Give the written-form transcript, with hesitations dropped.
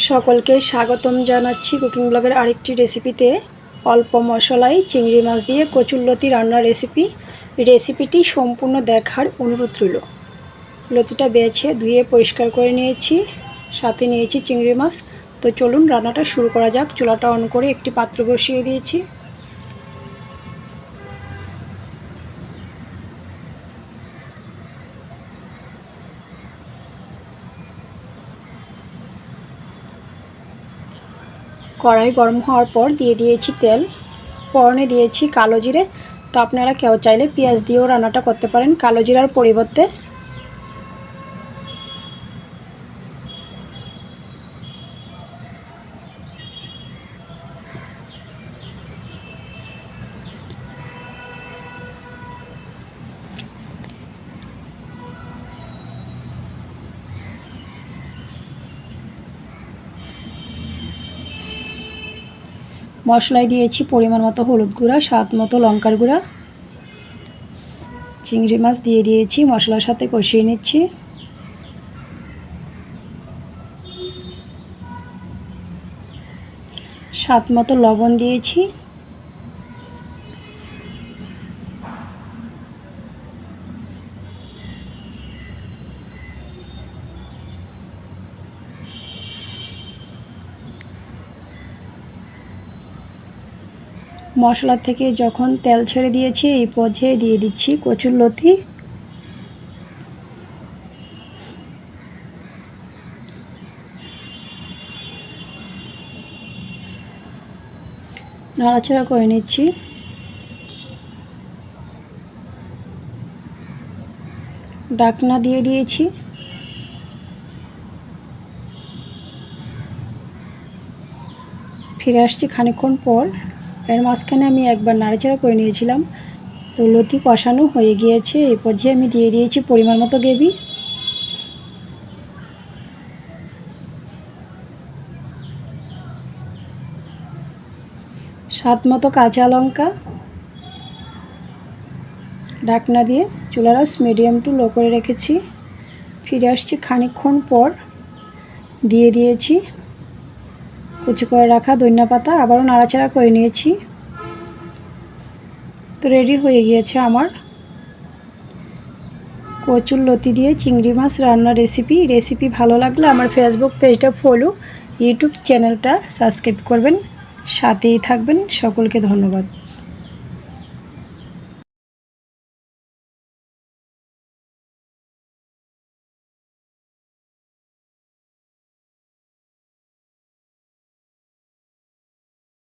সকলকে স্বাগতম জানাচ্ছি কুকিং ব্লগের আরেকটি রেসিপিতে। অল্প মশলায় চিংড়ি মাছ দিয়ে কচুরলতি রান্নার রেসিপিটি সম্পূর্ণ দেখার অনুরোধ রইল। লতিটা বেছে ধুয়ে পরিষ্কার করে নিয়েছি, সাথে নিয়েছি চিংড়ি মাছ। তো চলুন রান্নাটা শুরু করা যাক। চুলাটা অন করে একটি পাত্র বসিয়ে দিয়েছি। কড়াই গরম হওয়ার পর দিয়ে দিয়েছি তেল, ফোড়নে দিয়েছি কালো জিরে। তো আপনারা কেউ চাইলে পেঁয়াজ দিয়েও রান্নাটা করতে পারেন কালো জিরার পরিবর্তে। মশলায় দিয়েছি পরিমাণ মতো হলুদ গুঁড়া, স্বাদ মতো লঙ্কার গুঁড়া। চিংড়ি মাছ দিয়ে দিয়েছি, মশলার সাথে কষিয়ে নিচ্ছি। স্বাদ মতো লবণ দিয়েছি। মশলা থেকে যখন তেল ছেড়ে দিয়েছি, এই পর্যায়ে দিয়ে দিচ্ছি কচুরলতি। নাড়াচাড়া করে নিচ্ছি। ঢাকনা দিয়ে দিয়েছি। ফিরে আসছি খানিকক্ষণ পর। এর মাঝখানে আমি একবার নাড়াচাড়া করে নিয়েছিলাম। তো লতি কষানো হয়ে গিয়েছে। এই পর্যায়ে আমি দিয়ে দিয়েছি পরিমাণ মতো গ্রেভি। স্বাদ মতো কাঁচা লঙ্কা। ঢাকনা দিয়ে চুলার আঁচ মিডিয়াম টু লো করে রেখেছি। ফিরে আসছি খানিকক্ষণ পর। দিয়ে দিয়েছি কুচি করে রাখা ধনিয়া পাতা, আবারও নাড়াচাড়া করে নিয়েছি। তো রেডি হয়ে গিয়েছে আমার কচুরলতি দিয়ে চিংড়ি মাছ রান্নার রেসিপি ভালো লাগলে আমার ফেসবুক পেজটা ফলো, ইউটিউব চ্যানেলটা সাবস্ক্রাইব করবেন, সাথেই থাকবেন। সকলকে ধন্যবাদ।